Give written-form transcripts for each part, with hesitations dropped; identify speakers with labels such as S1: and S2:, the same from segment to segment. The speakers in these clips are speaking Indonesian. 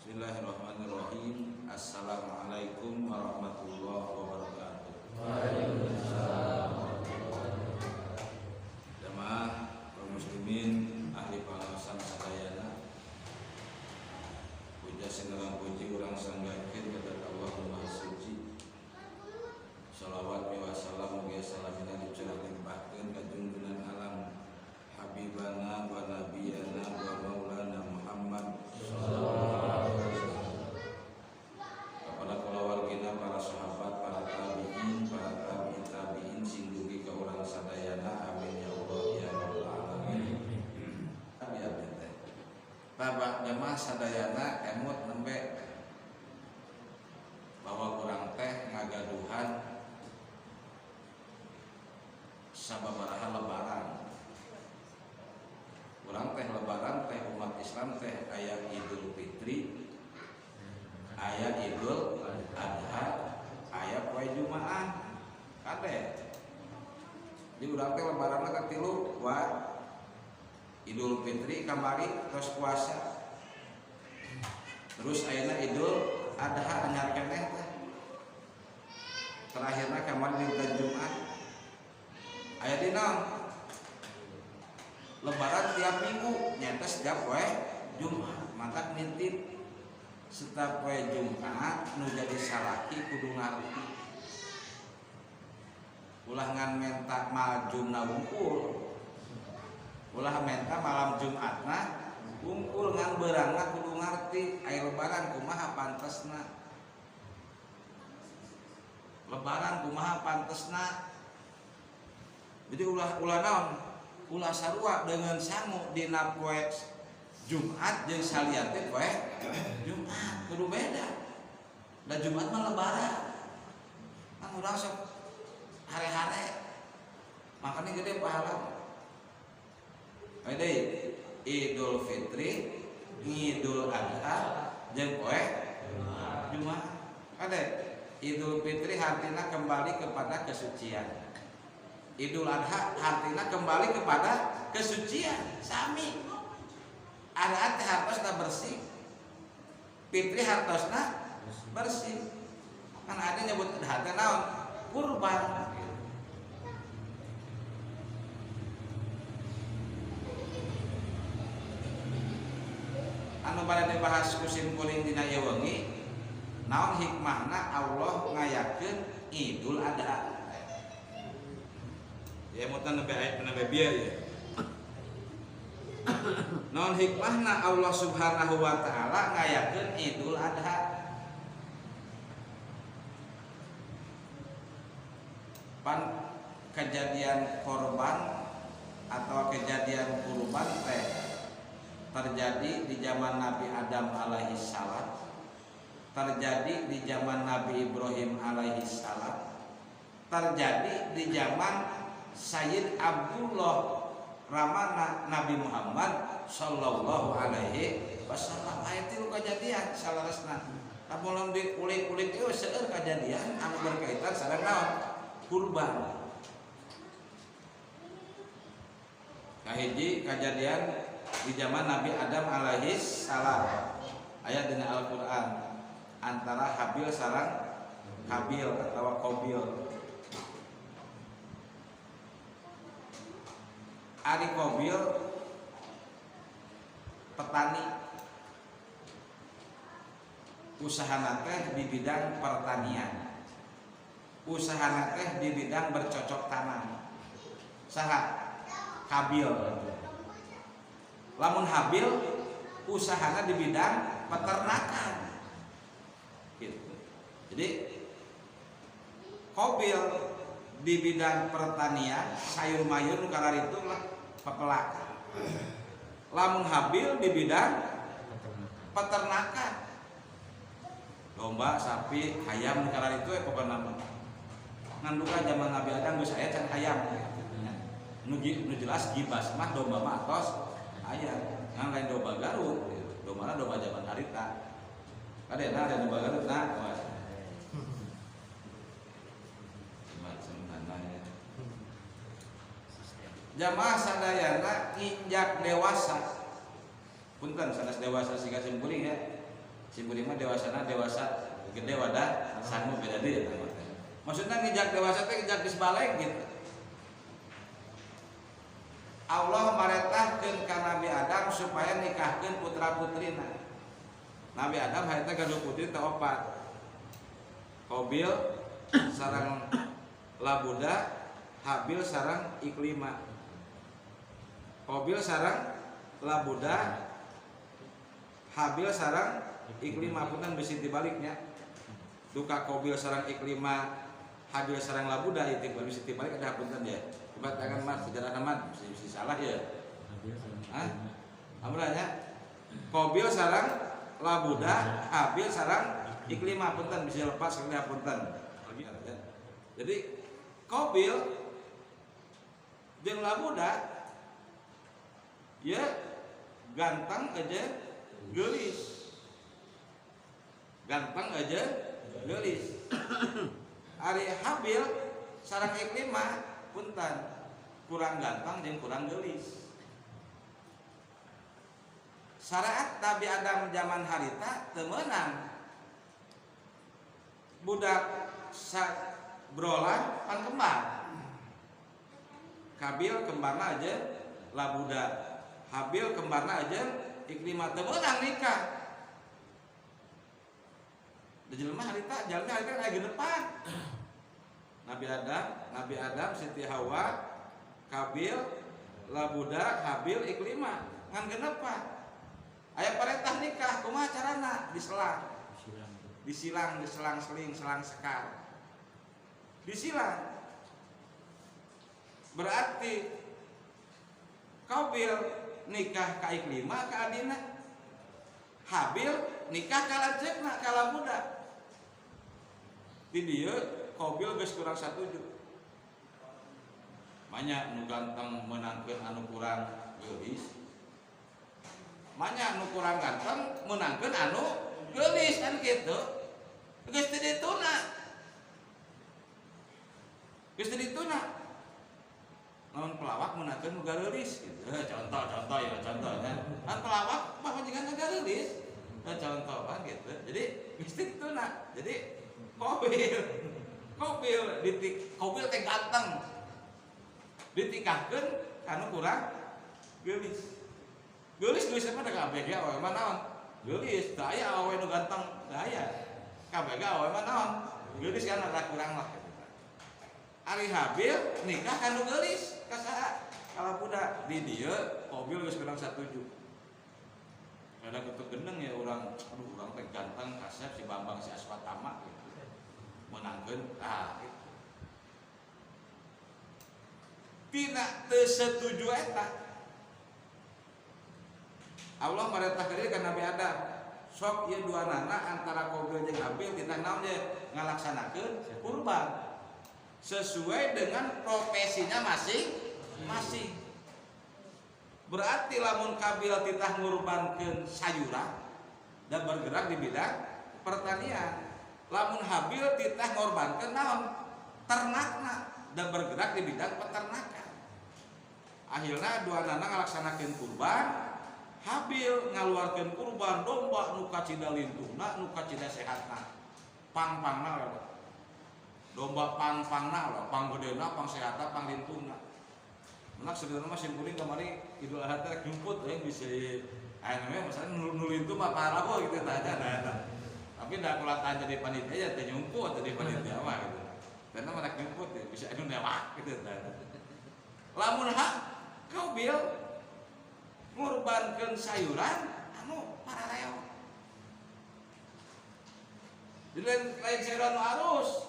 S1: Bismillahirrahmanirrahim. Assalamualaikum warahmatullahi wabarakatuh.
S2: Waalaikumsalam.
S1: Jamaah kaum muslimin ahli pengawasan sadayana, puja senerang puji urang sanggakeun kepada Allah Maha Suci. Shalawat wa salam mugia salamina dicurah limpahkeun ka junjungan alam habibana wa nabiyana wa maulana Muhammad kepada kulawargina, para sahabat, para tabi'in, para tabi'in sing dugi ka urang sadayana. Amin ya Allah ya rabbal alamin. Ya bete. Babak jamaah sadayana emut nembe bahwa kurang teh ngagaduhan sababaraha lebaran. Kurang teh lebaran teh umat Islam teh aya Idul Fitri, aya Idul Adha, aya poe Jumaah. Kade. Di urang teh lebaranna katilu wa Idul Fitri kamari tos puasa. Terus ayeuna Idul Adha anyar keneh teh. Terakhirna kamari dinten Jumat. Aya dina lebaran tiap minggu nyata setiap poe Jumat. Maka nitip setiap poe Jumat nu jadi salaki kudu ngarti. Ulah ngan menta majumna wungkul. Ulah menta malam Jumatna wungkul ngan beurangna kudu ngarti aya lebaran kumaha pantesna. Lebaran kumaha pantesna. Jadi ulah naon? Ulah sarua dengan sangu dina poe Jumat jeung salian teh poe Jumat kudu beda. Da Jumat mah lebaran. Kan urang sok hare-hare. Makanya gede pahala. Ade Idul Fitri, Idul Adha jeung poe Jumat. Ade Idul Fitri artinya kembali kepada kesucian. Idul Adha artinya kembali kepada kesucian. Sami. Adha teh hartosna bersih. Fitri hartosna bersih. Kan ada nyebut Adha teh naon? Kurban. Anu bade dibahas kusim kuring dina ieu wengi, naon hikmahna Allah ngayakeun Idul Adha. Ya mutan nabe biar ya. Non hikmahna Allah Subhanahu wa taala ngayakeun Idul Adha. Pan kejadian korban atau kejadian kurban teh terjadi di zaman Nabi Adam alaihi salam, terjadi di zaman Nabi Ibrahim alaihi salam, terjadi di zaman Sayyid Abdullah Ramana Nabi Muhammad sallallahu alaihi wasallam. Aya tilu kejadian salaresna. Lamun diulik-ulik ieu seueur kejadian anu berkaitan sareng naon? Kurban. Kahiji kejadian di zaman Nabi Adam alaihi salam. Aya dina Al-Qur'an antara Habil sareng Qabil atau Qabil. Ari Qabil petani, usahana teh di bidang pertanian, usahana teh di bidang bercocok tanam. Saha? Qabil. Lamun Habil usahana di bidang peternakan. Gitu. Jadi Qabil di bidang pertanian, sayur mayur nu kararitu lah papelaka. Lamun Habil di bidang peternakan. Domba, sapi, hayam nu kararitu pokona mah. Nganduka zaman Nabi Adam geus aya can hayam. Nu jelas gibas mah domba mah atos aya. Ngan lain domba Garut, domba domba zaman harita. Kadena ada domba Garut nah. Jamaah sadayana nginjak dewasa. Punten sanes dewasa siga simkuring ya. Simpulin mah dewasa gede wadah sanggup beda deui eta mah. Maksudna ngijak dewasa teh ngijak geus balik gitu. Allah marentahkeun ka Nabi Adam supaya nikahkeun putra-putrina. Nabi Adam harita gaduh putri teh 4. Qabil sareng Labuda, Habil sareng Iklima. Qabil sareng Labuda, Habil sareng Iklima, punten bisi dibaliknya. Duka Qabil sareng Iklima, Habil sareng Labuda itu bisi dibalik ada punten ya. Coba tangan Mas sejarah nama bisa salah ya. Hah? Amranya Qabil sareng Labuda, Habil sareng Iklima, punten bisa lepas kali punten. Jadi Qabil jeung Labuda ya ganteng aja gelis. Ganteng aja gelis. Ari Habil sareng Iklima punten kurang ganteng jeung kurang gelis. Syariat Nabi Adam zaman harita teu meunang. Budak brolan pan kembar. Kabil kembarna aja Labuda, Habil kembarna aja Iklimah teu meunang nikah. Da jelema harita aya genepan. Nabi Adam, Siti Hawa, Kabil, Labuda, Habil, Iklimah ngan genepan. Aya perintah nikah, kumaha carana? Disilang, selang sekar. Disilang. Berarti Qabil nikah ka Iklimah ka adina. Habil nikah ka lanceukna ka Labuda. Di dieu Qabil geus kurang satuju. Manya nu ganteng menangkeun anu kurang geulis. Manya anu kurang ganteng menangkeun anu geulis kan kitu. Geus teu dituna. Geus teu dituna. Namun pelawak menangkeun nu geulis gitu. Contoh ya. Kan pelawak mah panjenengan geulis. Contoh kan gitu. Jadi geus teu dituna. Jadi Qabil teh ganteng. Ditikahkeun anu kurang geulis. Geulis mah da kabeh ge awe mah naon? Geulis, da aya awe nu ganteng, da aya. Kabeh ge awe mah naon? Geulis kan ada kurang lah gitu. Ari Habil nikah ka nu geulis, ka saha? Kalau budak di dieu Qabil geus kurang satuju. Ada ketuk gendeng ya urang teh ganteng kasep si Bambang si Aswatama gitu. Menangkeun gitu. Tina teu setuju eta. Allah merintahkeun ka Nabi Adam, sok ieu duanana antara Qabil jeung Habil kita naon ye ngalaksanakeun kurban sesuai dengan profesinya masing-masing. Berarti lamun Qabil titah ngurbankeun sayuran dan bergerak di bidang pertanian. Lamun Habil titah ngorbankeun naon? Ternakna dan bergerak di bidang peternakan. Akhirna duanana ngalaksanakeun kurban. Habil ngaluarkeun kurban domba nu kacida lintungna, nu kacida sehatna. Pang-pangna we. Domba pang-pangna we, pang gedena, pang sehatna, pang lintungna. Menak sebenarnya mah simpulin kamari Idul Adha teh nyumput bisa aya namanya masalah nu lintung mah parah gitu tanya nah. Tapi da kula tanya jadi panitia ya teh nyumput jadi panitia mah gitu. Karena mana nyumput ya bisa anu newak gitu tanya. Lamun Qabil ngurbankeun sayuran anu parareo. Di lain sayuran arus.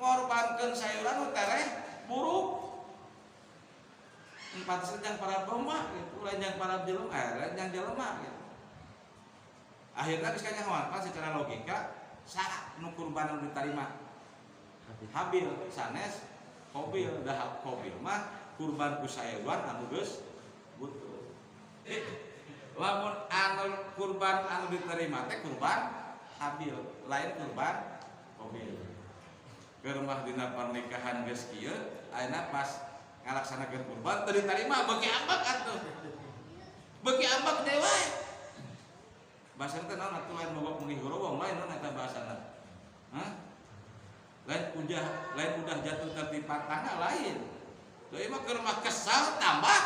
S1: Ngorbankeun sayuran nu tereh buruk. Empat sedang para domba gitu, lain yang para jelema, lain yang jelema gitu. Akhirnya geus kanyahoan secara logika saha nu kurban anu ditarima? Habil sanes Qabil, dah Qabil mah kurban ku sayuran anu geus butuh. Lamun anu kurban anu diterima teh kurban Habil, lain kurban Qabil. Keur mah dina pernikahan geus kieu, ayeuna pas ngalaksanakeun kurban teu ditarima beuki ambek atuh. Beuki ambek dewe. bahasa teh naon atuh lain boga mengih gorowong lain naon eta bahasana. Hah? Lain udah jatuh tertimpa tanah lain. Teu mah keur mah kesal tambah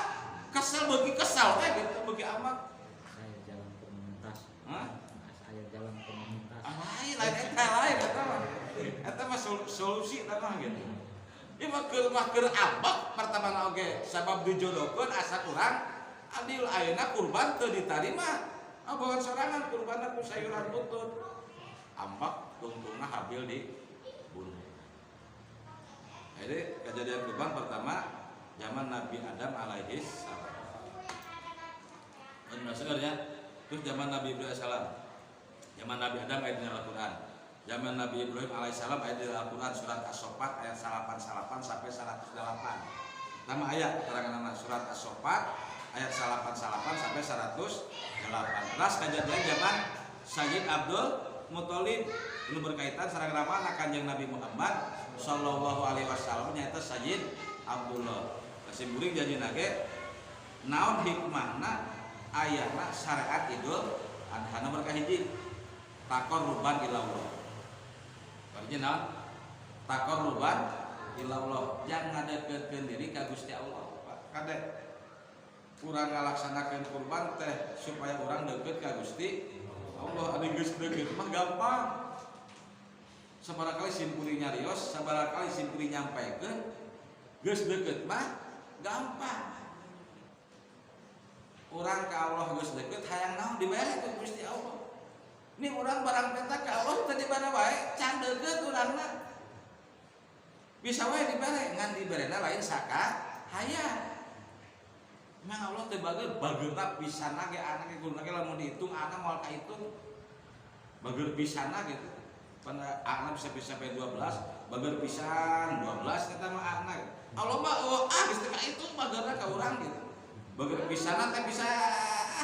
S1: kesal beuki kesal teh gitu beuki amat.
S2: Saya jalan komunitas.
S1: Hah?
S2: Saya jalan komunitas.
S1: Lain eta mah. Eta mah solusi eta mah gitu. Ieu mah keur abak pertamana oge sabab dijodohkeun asa urang adil ayeuna kurban teu ditarima. Bawa sorangan kurbanna ku sayuran butut. Ambak tungtungna habil di bunuh. Jadi kejadian kurban pertama zaman Nabi Adam alaihi salam. Benar sebenarnya. Terus zaman Nabi Ibrahim salam. Zaman Nabi Adam ayat dalam Al-Qur'an. Zaman Nabi Ibrahim alaihissalam ayat dalam Al-Qur'an surat As-Saffat ayat 88 sampai 108. Nama ayat terangan surat As-Saffat ayat 88 sampai 108. Terus kejadian zaman Sayyid Abdul Muthalib ini berkaitan sareng nama Kanjeng Nabi Muhammad sallallahu alaihi wasallam nyaeta Sayyid Abdullah. Kasimuring janjina ge naon hikmahna ayana syariat Idul Adha nomor kahiji taqarruban ila Allah. Artinya naon? Taqarruban ila Allah, jang ngadeukkeun diri ka Gusti Allah. Kade urang ngalaksanakeun kurban teh supaya urang deukeut ka Gusti Allah. Anu geus deukeut mah gampang. Sabaraha kali simpuri nyarios, sabaraha kali simpuri nyampaikeun, geus deukeut mah gampang. Urang ka Allah geus deukeut hayang naon dibere ku Gusti Allah. Ini urang barang peta ka Allah teu dibere wae, can deukeut urangna. Bisa wae dibere, ngan diberena lain saka hayang. Emang Allah teu bageurna pisanna ge anake guruna ge lamun dihitung ana moal kahitung. Bageur pisanna gitu. Pada anak bisa sampai 12, bageur pisan 12 kata mah anak. Allah mah geus teu kahitung bageurna ka urang gitu. Bageur pisanna teh bisa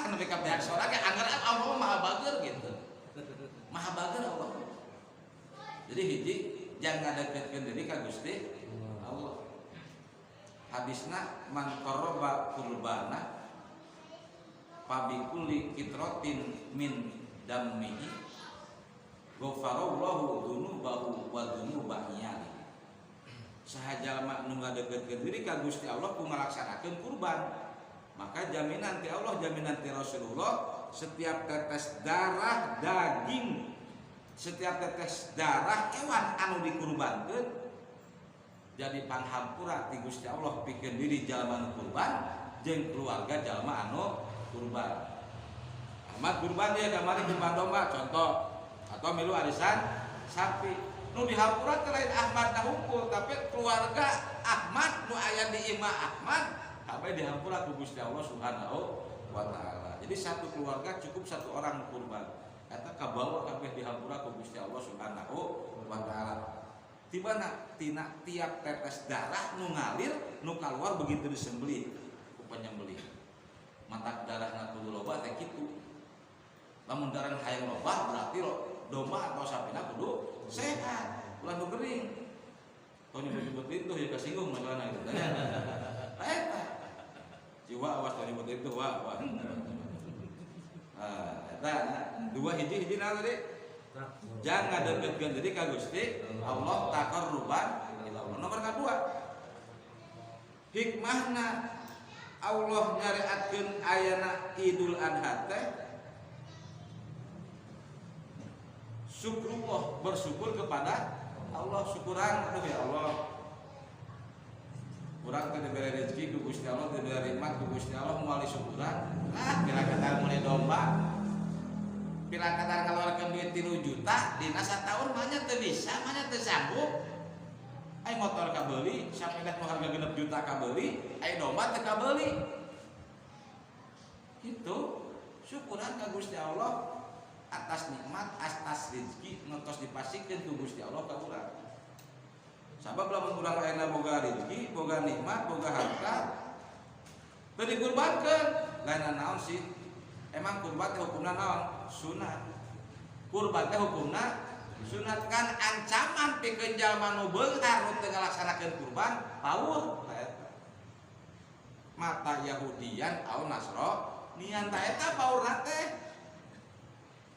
S1: nepi ka pihak sora ge anggar Allah maha bageur gitu. Maha bageur Allah. Jadi hiji jangan ngadeukkeun diri ka Gusti Allah. Hadisna man qarraba qurbana fabikuli kitratin min dammihi ghafarallahu dzunubahu wa dzunubahiyani. Saha jalma nu ngadeukkeun diri ka Gusti Allah ku ngalaksanakeun kurban, maka jaminan ti Allah, jaminan ti Rasulullah, setiap tetes darah daging, setiap tetes darah hewan anu dikurbankeun jadi panghampura ti Gusti Allah pikeun diri jalma anu kurban jeung keluarga jalma anu kurban. Ahmad kurban dia kamari kurban domba contoh atau milu arisan sapi. Nu dihampura teh lain Ahmad na hungkul tapi keluarga Ahmad nu aya di imah Ahmad kabeh dihampura ku Gusti Allah Subhanahu wa taala. Jadi satu keluarga cukup satu orang kurban. Eta kabawa kabeh dihampura ku Gusti Allah Subhanahu wa taala. Tibana tina tiap tetes darah nu ngalir nu kaluar begitu disembelih ku penyembelih. Mata darahna kudu loba teh kitu. Lamun darah hayang loba berarti domba atau sapina kudu sehat, ulah nu gering. Tong nyebut itu ya kasinggung masalahna itu. Eta. Jiwa awas tong nyebut itu wa. Eta dua hiji naon tadi? Jangan deketkeun diri ka Gusti Allah taqarruban ila Allah. Nomor kedua, hikmahna Allah nyariatkeun ayana Idul Adha teh syukurullah, bersyukur kepada Allah. Syukuran ya Allah. Urang teh diberi rezeki ku Gusti Allah, diberi nikmat ku Gusti Allah, moal syukuran. Kira-kira mulai domba pila kadar ngeluarkan duit 3 juta dina sataun manya teu bisa, manya teu sanggup. Ai motor kabeli, sepeda nu harga 6 juta kabeli, ai domba teu kabeli. Gitu. Syukuran ka Gusti Allah atas nikmat, atas rezeki ngantos dipasikeun ku Gusti Allah ka urang. Sabab lamun urang ayeuna boga rezeki, boga nikmat, boga harta teu dikurbankeun, lain naon sih? Emang kurban teh hukumna naon? Sunat. Kurban teh hukumna sunat, kan ancaman pikeun jalma nu beunghar nu teu ngalaksanakeun kurban paur eta. Mata Yahudian au Nasranian ta eta paurna teh.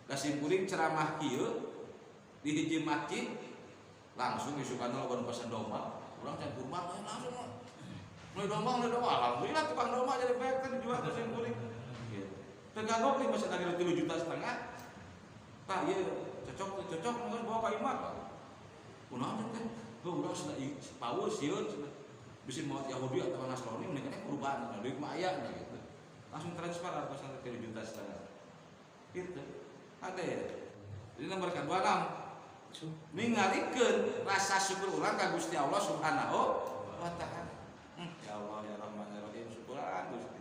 S1: Kasimkuring ceramah kieu di hiji masjid langsung isukan lawan pesan domba urang can kurban langsung mulai domba alhamdulillah tukang domba jadi banyak kan dijual kasimkuring gitu tergantung nih masih lagi 3,5 juta tah ieu cocok mungkin bawa ka imah kunaon teh urang sudah paus sieun bisa mau Yahudi atau Nasrani mendingan kurban duit mah aya gitu langsung transfer harga 3,5 juta gitu ada ya jadi nomor kedua ningalikeun rasa syukur urang ka Gusti Allah Subhanahu wa taala. Ya Allah ya Rahman ya Rahim syukuran Gusti.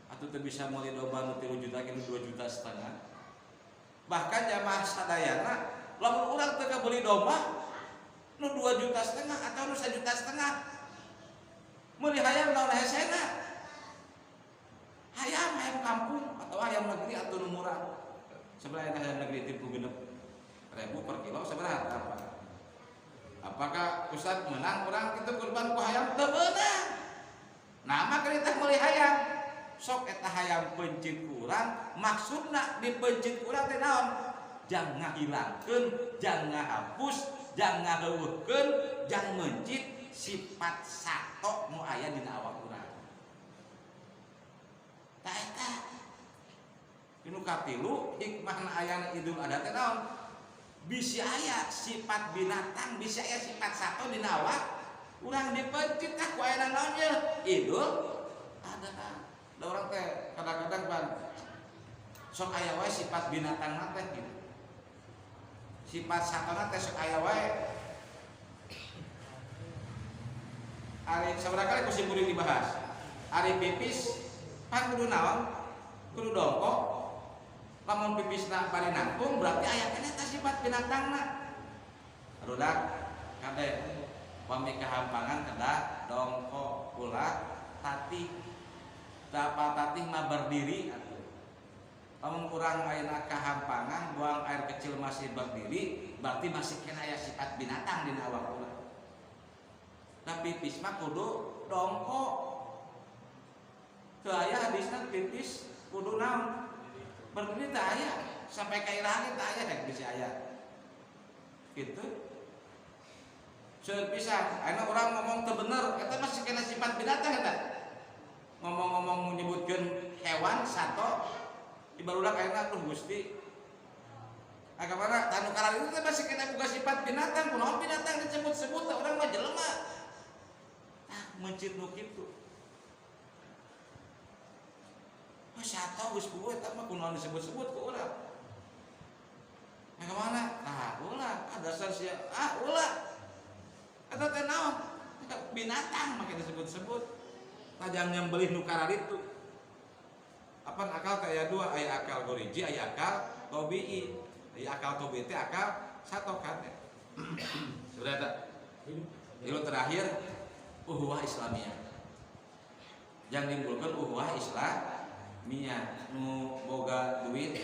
S1: Atuh teu bisa meuli domba nu 3 juta ke 2,5 juta. Bahkan jamaah sadayana lamun urang teu kabeli domba nu 2,5 juta atau nu 1,5 juta meuli hayam naon hesena. Hayam kampung atau hayam negeri atau nu murah. Sebelah hayam negeri 36.000 per kilo sebenarnya apa? Apakah Ustaz menang orang itu kurban ku hayam teu beunang. Nama kita meuli hayam. Sok eta hayam pencit urang, maksudna dipencit urang teh naon? Jang ngahilangkeun, jang ngahapus, jang ngaheuweuhkeun, jang mencit sifat sato nu aya dina awak urang. Tah eta inu katilu hikmahna ayana Idul Adha teh naon? Bisi aya sifat binatang, bisi aya sifat sato dina awak urang dipencit tah ku aya naon ye? Idul Adha. Da urang teh kadang-kadang ban sok aya wae sifat binatang teh gitu. Sifat satona teh sok aya wae. Ari sabaraha kali kusimpuling dibahas. Ari pipis pan kudu naon? Kudu dongkok. Lamun pipisna bari nangtung berarti aya keneh teh sifat binatangna. Rudak kade pami kahampangan kada dongkok ulah tatih. Dapat tatih mah berdiri atuh. Lamun urang ayeuna kahampangan buang air kecil masih berdiri berarti masih kena aya sifat binatang dina awak urang. Tapi pipis mah kudu dongkok. Teu aya hadisna pipis kudu naon? Berdiri tak aya sampai ke ilahi tak aya dek bisa aya gitu seueur pisan ayeuna urang ngomong teu bener eta masih kena sifat binatang eta ngomong-ngomong menyebutkeun hewan sato di barudak ayeuna tuh Gusti agamana tanu karal itu teh masih kena boga sifat binatang kunaon binatang disebut-sebut urang mah jelema tah mencit nu kitu sato geus kueu eta mah kunaon disebut-sebut ku urang. Nah kemana? Ah ulah, dasar sia. Ulah. Eta teh naon? Binatang make disebut-sebut. Tajang nyembelih nu karar itu. Apan akal teh aya dua, aya akal goriji, aya akal tobi'i. Aya akal tobi'i teh akal sato kan. Sudah eta. Ilu terakhir uhuwah Islamiyah. Yang nimbulkeun uhuwah Islam Mia nu boga duit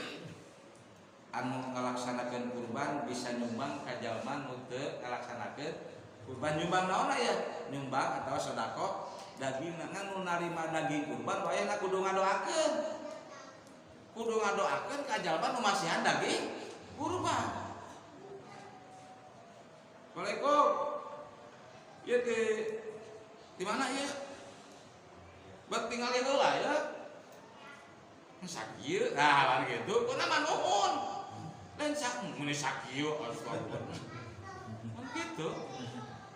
S1: anu ngalaksanakeun kurban bisa nyumbang ka jalma nu teu ngalaksanakeun kurban nyumbang naon aya nyumbang atawa sedekah daging nu narima daging kurban wae kudu ngadoakeun ka jalma nu masihan daging kurban. Assalamualaikum. Ieu di mana ieu? Bet tingali heula ya. Sakieu nah gitu kok nama nuhun lain sak mun sakieu astagfirullah gitu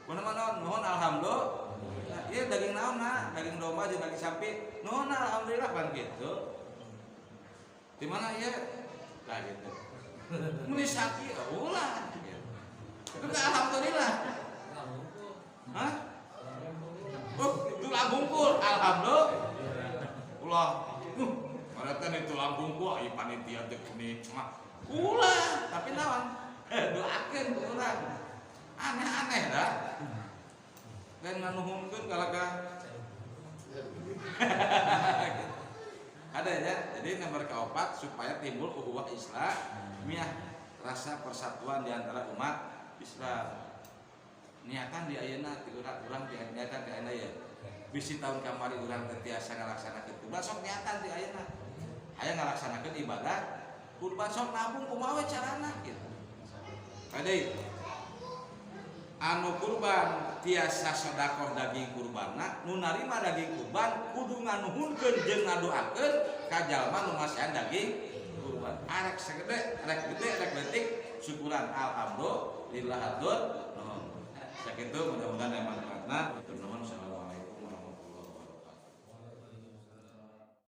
S1: kok nama nuhun alhamdulillah ieu daging naon na daging domba jeung daging sapi nuhun alhamdulillah kan gitu di mana ieu lah gitu mun sakieu ulah itu alhamdulillah hah itu bungkul alhamdulillah Maratan itu lambung gua, panitia teh kuning cuma ulah, tapi naon? Doakeun urang. Aneh-aneh dah. Dan nganuhunkeun kalaka. Ada ya. Jadi nomor keempat supaya timbul ukhuwah Islamiyah, rasa persatuan di antara umat Islam. Niatan di ayeuna ti urang di niatan di ayeuna ya. Bisi tahun kamari urang teh tiasa ngalaksanakeun kurban sok niatan di ayeuna. Aya ngalaksanakeun ibadah kurban sok nabung kumaha we carana gitu. Ade anu kurban tiasa sedekah daging kurbanna, nu narima daging kurban kudu nganuhunkeun jeung ngadoakeun ka jalma nu ngasihan daging kurban. Arek segede, rek gede, rek leutik syukuran alhamdulillah hatur. Sakitu mudah-mudahan manfaatna.